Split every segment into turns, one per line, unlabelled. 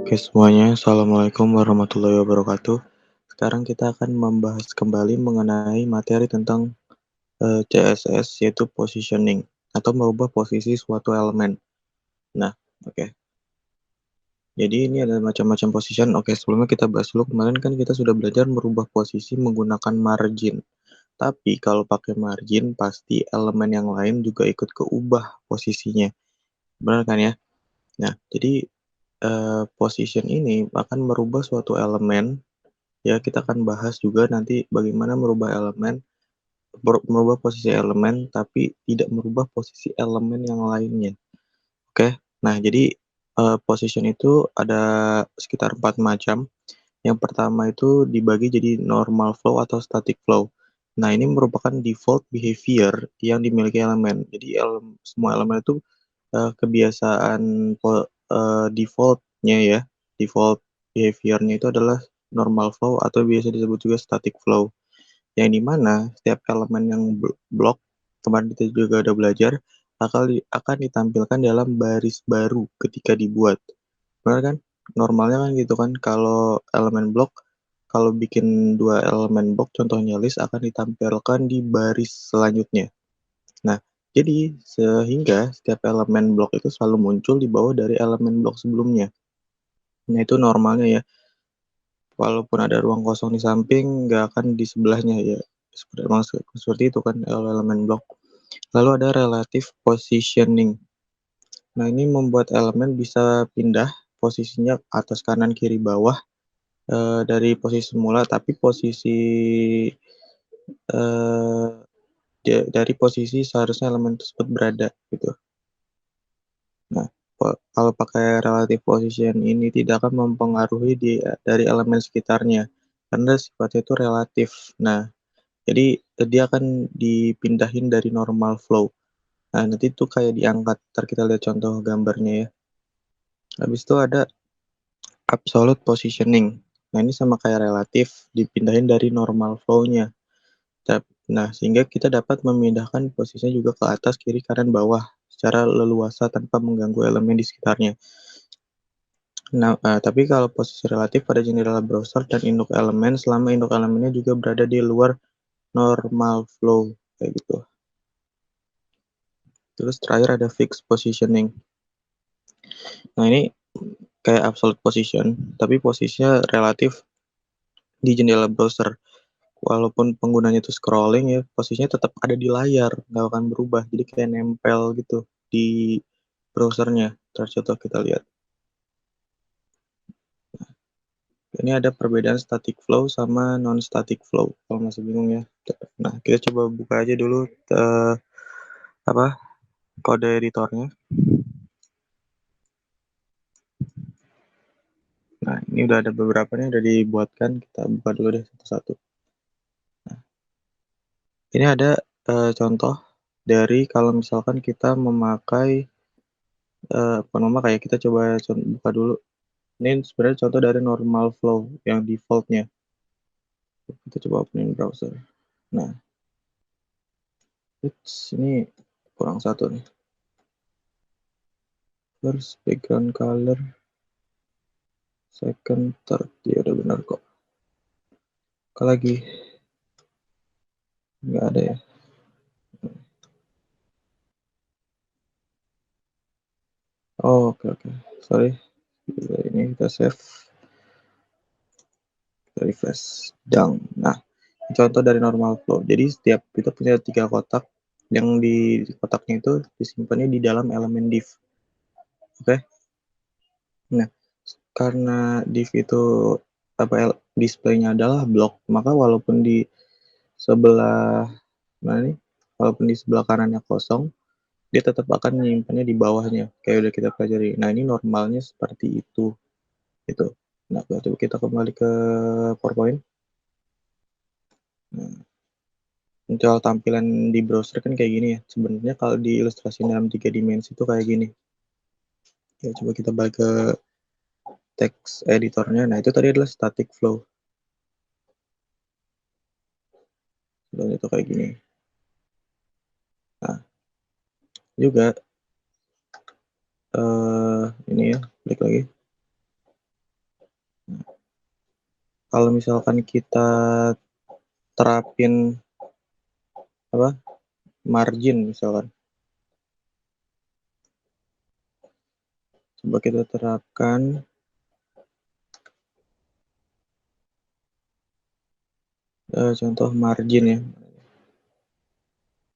Oke semuanya, Assalamualaikum warahmatullahi wabarakatuh. Sekarang kita akan membahas kembali mengenai materi tentang CSS, yaitu positioning atau merubah posisi suatu elemen. Nah, oke. Jadi ini ada macam-macam position. Oke, sebelumnya kita bahas dulu. Kemarin kan kita sudah belajar merubah posisi menggunakan margin. Tapi kalau pakai margin, pasti elemen yang lain juga ikut keubah posisinya. Benar kan ya? Nah, jadi position ini akan merubah suatu elemen. Ya, kita akan bahas juga nanti bagaimana merubah merubah posisi elemen, tapi tidak merubah posisi elemen yang lainnya. Oke, nah jadi position itu ada sekitar 4 macam. Yang pertama itu dibagi jadi normal flow atau static flow. Nah, ini merupakan default behavior yang dimiliki elemen. Jadi semua elemen itu kebiasaan default-nya ya, default behavior-nya itu adalah normal flow atau biasa disebut juga static flow. Yang di mana setiap elemen yang blok, kemarin kita juga udah belajar, akan ditampilkan dalam baris baru ketika dibuat. Benar kan? Normalnya kan gitu kan, kalau elemen blok, kalau bikin dua elemen blok, contohnya list akan ditampilkan di baris selanjutnya. Nah, jadi sehingga setiap elemen blok itu selalu muncul di bawah dari elemen blok sebelumnya. Nah, itu normalnya ya. Walaupun ada ruang kosong di samping, nggak akan di sebelahnya ya. Seperti itu kan elemen blok. Lalu ada relative positioning. Nah, ini membuat elemen bisa pindah posisinya atas, kanan, kiri, bawah dari posisi semula, tapi eh, dari posisi seharusnya elemen tersebut berada gitu. Nah, kalau pakai relative position ini tidak akan mempengaruhi dari elemen sekitarnya karena sifatnya itu relatif. Nah, jadi dia akan dipindahin dari normal flow. Nah, nanti itu kayak diangkat. Ntar kita lihat contoh gambarnya ya. Habis itu ada absolute positioning. Nah, ini sama kayak relatif, dipindahin dari normal flow-nya. Nah, sehingga kita dapat memindahkan posisinya juga ke atas, kiri, kanan, bawah secara leluasa tanpa mengganggu elemen di sekitarnya. Nah, tapi kalau posisi relatif pada jendela browser dan induk elemen selama induk elemennya juga berada di luar normal flow kayak gitu. Terus terakhir ada fixed positioning. Nah, ini kayak absolute position, tapi posisinya relatif di jendela browser. Walaupun penggunanya itu scrolling ya, posisinya tetap ada di layar, nggak akan berubah. Jadi kayak nempel gitu di browsernya. Contoh kita lihat. Ini ada perbedaan static flow sama non-static flow. Kalau masih bingung ya. Nah, kita coba buka aja dulu apa kode editornya. Nah, ini udah ada beberapa nih udah dibuatkan. Kita buka dulu deh satu-satu. Nah, ini ada contoh dari kalau misalkan kita memakai kayak kita coba buka dulu. Ini sebenarnya contoh dari normal flow yang defaultnya. Kita coba opening browser. Nah, ini kurang satu nih. First background color, second, third. Ya udah benar kok. Kalau lagi nggak ada ya. Oh, oke oke. Sorry. Ini kita save, kita refresh, down. Nah, contoh dari normal flow. Jadi setiap kita punya 3 kotak, yang di kotaknya itu disimpannya di dalam elemen div. Oke. Nah, karena div itu displaynya adalah blok, maka walaupun di sebelah mana nih? Walaupun di sebelah kanannya kosong, dia tetap akan menyimpannya di bawahnya, kayak udah kita pelajari. Nah, ini normalnya seperti itu, gitu. Nah, coba kita kembali ke PowerPoint. Nah, untuk tampilan di browser kan kayak gini ya. Sebenarnya kalau di ilustrasi dalam 3 dimensi itu kayak gini. Ya, coba kita balik ke text editornya. Nah, itu tadi adalah static flow. Dan itu kayak gini. Nah, juga ini ya, balik lagi. Kalau misalkan kita terapin margin misalkan, coba kita terapkan contoh margin ya.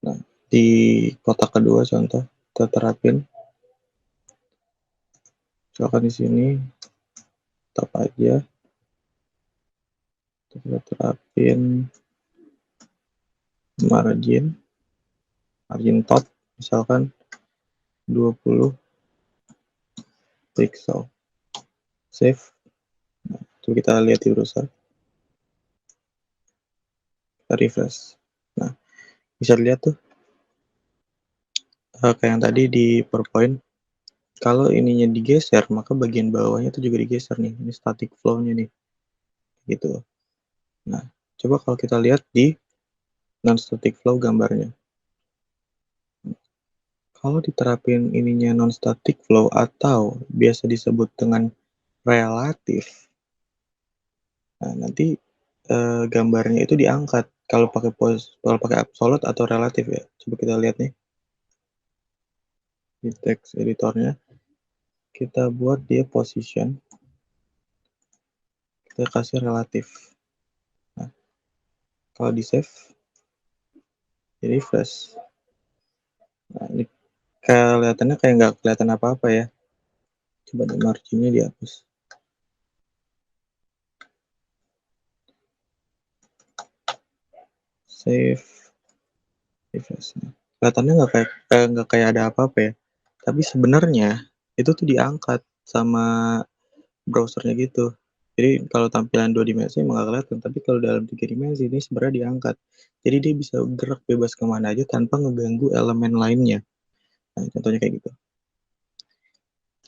Nah, di kotak kedua contoh kita terapin, misalkan di sini tetap aja kita terapin margin top misalkan 20 pixel, save. Nah, itu kita lihat di browser, kita refresh. Nah, bisa dilihat tuh kayak yang tadi di PowerPoint, kalau ininya digeser maka bagian bawahnya itu juga digeser nih, ini static flow-nya nih gitu. Nah, coba kalau kita lihat di non static flow gambarnya, kalau diterapin ininya non static flow atau biasa disebut dengan relatif, nah nanti gambarnya itu diangkat kalau pakai absolute atau relatif ya. Coba kita lihat nih di text editornya, kita buat dia position, kita kasih relatif. Nah, kalau di save, di refresh, nah ini kelihatannya kayak nggak kelihatan apa-apa ya. Coba di marginnya dihapus, save, refresh. Kelihatannya nggak kayak ada apa-apa ya, tapi sebenarnya itu tuh diangkat sama browsernya gitu. Jadi kalau tampilan 2 dimensi emang nggak kelihatan, tapi kalau dalam 3 dimensi ini sebenarnya diangkat. Jadi dia bisa gerak bebas kemana aja tanpa ngeganggu elemen lainnya. Nah, contohnya kayak gitu.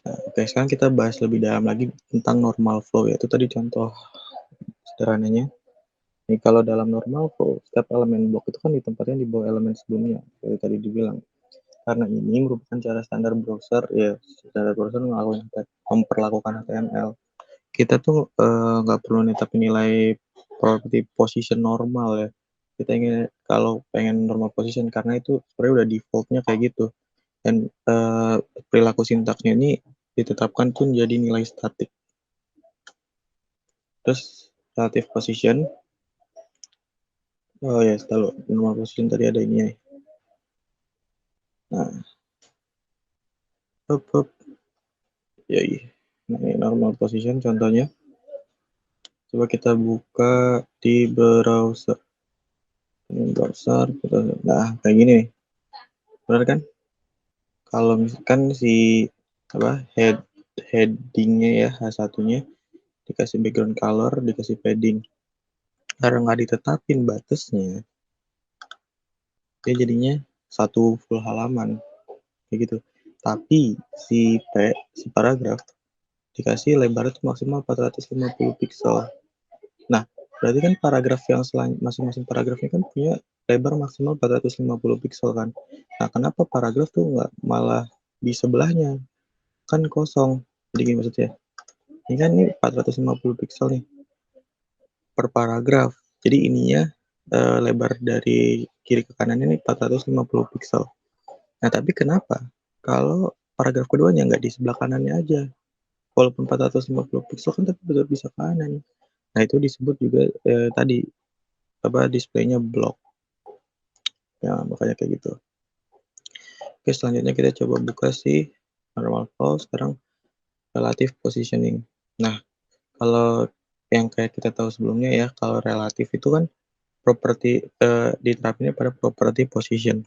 Nah, oke, sekarang kita bahas lebih dalam lagi tentang normal flow, yaitu tadi contoh sederhananya. Nih, kalau dalam normal flow, setiap elemen blok itu kan ditempatkan di bawah elemen sebelumnya, seperti tadi dibilang. Karena ini merupakan cara standar browser, ya standar browser memperlakukan HTML. Kita tuh nggak perlu netapin nilai property position normal ya. Kita ingin kalau pengen normal position karena itu sebenarnya udah defaultnya kayak gitu. Dan perilaku sintaksnya ini ditetapkan pun jadi nilai statik. Terus relative position, oh ya selalu normal position tadi ada ini ya. Nah, up. Ya, iya. Nah, ini normal position contohnya. Coba kita buka di browser. Nah, kayak gini nih. Benar kan? Kalau misalkan si headingnya ya H1-nya dikasih background color, dikasih padding. Karena nggak ditetapin batasnya, dia jadinya satu full halaman kayak gitu. Tapi si paragraf dikasih lebarnya tuh maksimal 450 pixel. Nah, berarti kan paragraf yang masing-masing paragrafnya kan punya lebar maksimal 450 pixel kan. Nah, kenapa paragraf tuh nggak malah di sebelahnya? Kan kosong. Jadi gini maksudnya. Ini kan 450 pixel nih per paragraf. Jadi ininya lebar dari kiri ke kanan ini 450 pixel. Nah, tapi kenapa? Kalau paragraf keduanya nggak di sebelah kanannya aja. Walaupun 450 pixel kan tapi betul bisa kanan. Nah, itu disebut juga tadi displaynya block. Ya, makanya kayak gitu. Oke, selanjutnya kita coba buka si normal flow, sekarang relative positioning. Nah, kalau yang kayak kita tahu sebelumnya ya, kalau relatif itu kan properti diterapinnya pada property position.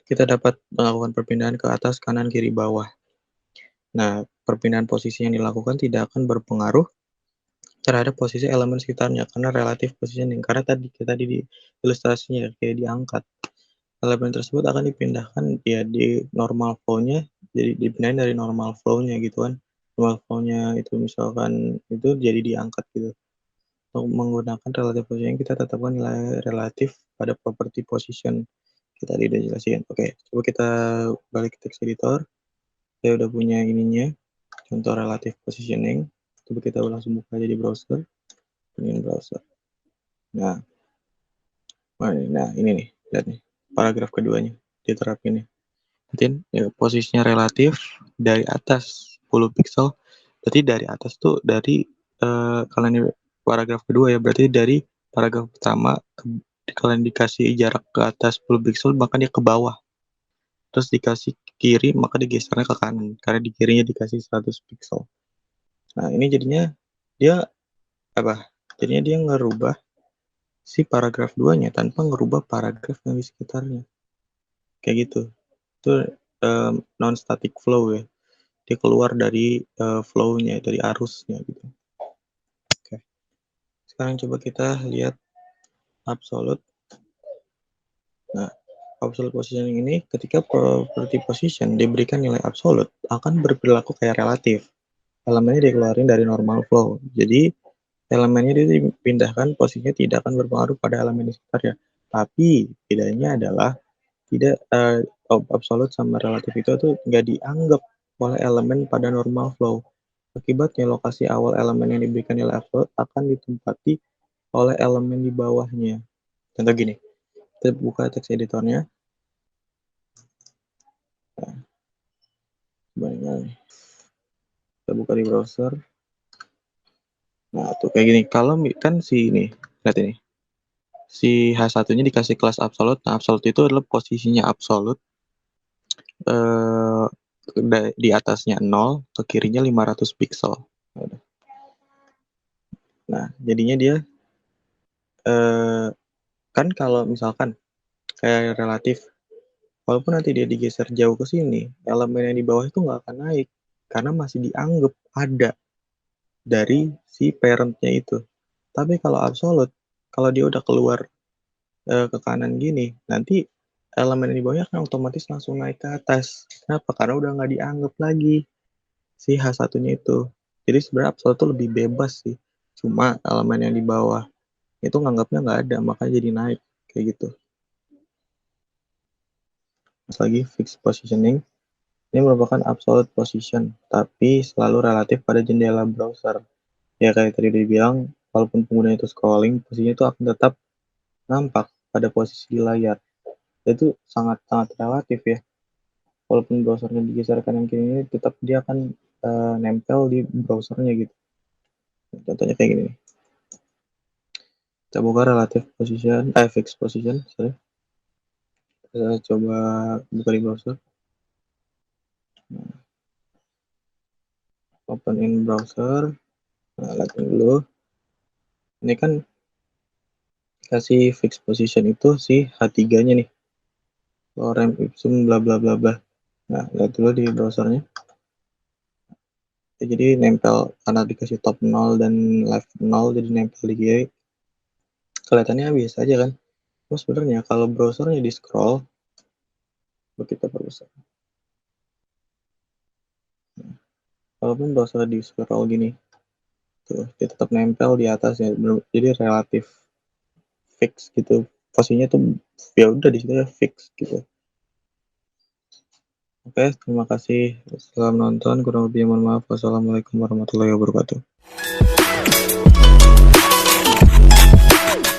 Kita dapat melakukan perpindahan ke atas, kanan, kiri, bawah. Nah, perpindahan posisi yang dilakukan tidak akan berpengaruh terhadap posisi elemen sekitarnya karena relatif positioning. Karena tadi di ilustrasinya kayak diangkat. Elemen tersebut akan dipindahkan ya di normal flow-nya, jadi dipindahin dari normal flow-nya gitu kan. Normal flow-nya itu misalkan itu jadi diangkat gitu. Untuk menggunakan relative positioning kita tetapkan nilai relatif pada property position. Kita tadi udah jelasin. Oke, coba kita balik ke text editor. Saya udah punya ininya, contoh relative positioning. Itu Coba kita langsung buka aja di browser, ini browser. Nah, ini nih, lihat nih, paragraf keduanya diterapin nih. Berarti ya, posisinya relatif dari atas 10 pixel. Berarti dari atas tuh dari kalian ini paragraf kedua ya, berarti dari paragraf pertama kalian dikasih jarak ke atas 10 pixel, maka dia ke bawah. Terus dikasih kiri, maka digesernya ke kanan karena di kirinya dikasih 100 pixel. Nah, ini jadinya dia apa? Jadinya dia ngerubah si paragraf 2-nya tanpa ngerubah paragraf yang di sekitarnya. Kayak gitu. Itu non-static flow ya. Dia keluar dari flow-nya, dari arusnya gitu. Oke. Sekarang coba kita lihat absolute. Nah, absolute positioning ini ketika property position diberikan nilai absolute akan berperilaku kayak relatif. Elemennya dikeluarin dari normal flow. Jadi elemennya dipindahkan, posisinya tidak akan berpengaruh pada elemen di sekitarnya. Tapi bedanya adalah tidak absolute sama relatif itu tuh nggak dianggap oleh elemen pada normal flow. Akibatnya lokasi awal elemen yang diberikan nilai absolute akan ditempati oleh elemen di bawahnya. Contoh gini, kita buka teks editornya. Nah, kita buka di browser. Nah, tuh kayak gini. Kalau kan si ini, lihat ini. Si H1-nya dikasih kelas absolute. Nah, absolute itu adalah posisinya absolute. Eh, di atasnya 0, ke kirinya 500 pixel. Nah, jadinya dia kan kalau misalkan kayak relatif, walaupun nanti dia digeser jauh ke sini, elemen yang di bawah itu nggak akan naik karena masih dianggap ada dari si parentnya itu. Tapi kalau absolute, kalau dia udah keluar ke kanan gini, nanti elemen yang di bawahnya akan otomatis langsung naik ke atas. Kenapa? Karena udah nggak dianggap lagi si H1-nya itu. Jadi sebenarnya absolute itu lebih bebas sih. Cuma elemen yang di bawah itu nganggapnya nggak ada, makanya jadi naik kayak gitu. Terus lagi fixed positioning. Ini merupakan absolute position, tapi selalu relatif pada jendela browser. Ya kayak tadi dibilang, walaupun pengguna itu scrolling, posisinya itu akan tetap nampak pada posisi di layar. Itu sangat-sangat relatif ya. Walaupun browsernya digeser kanan kiri ini, tetap dia akan nempel di browsernya gitu. Contohnya kayak gini. Kita buka relative position, fixed position, sorry. Kita coba buka di browser. Open in browser. Nah, lihat dulu. Ini kan kasih fixed position itu si H3-nya nih. Lorem ipsum bla bla bla bla. Nah, lihat dulu di browsernya. Ya, jadi nempel karena dikasih top 0 dan left 0 jadi nempel di kiri. Kelihatannya biasa aja kan. Terus sebenarnya kalau browsernya di scroll, kita perbesar. Nah, walaupun browser di scroll gini, tuh dia tetap nempel di atas ya. Jadi relatif fix gitu. Posisinya tuh ya udah di situ ya fix gitu. Oke, terima kasih. Selamat nonton. Kurang lebih mohon maaf. Wassalamualaikum warahmatullahi wabarakatuh.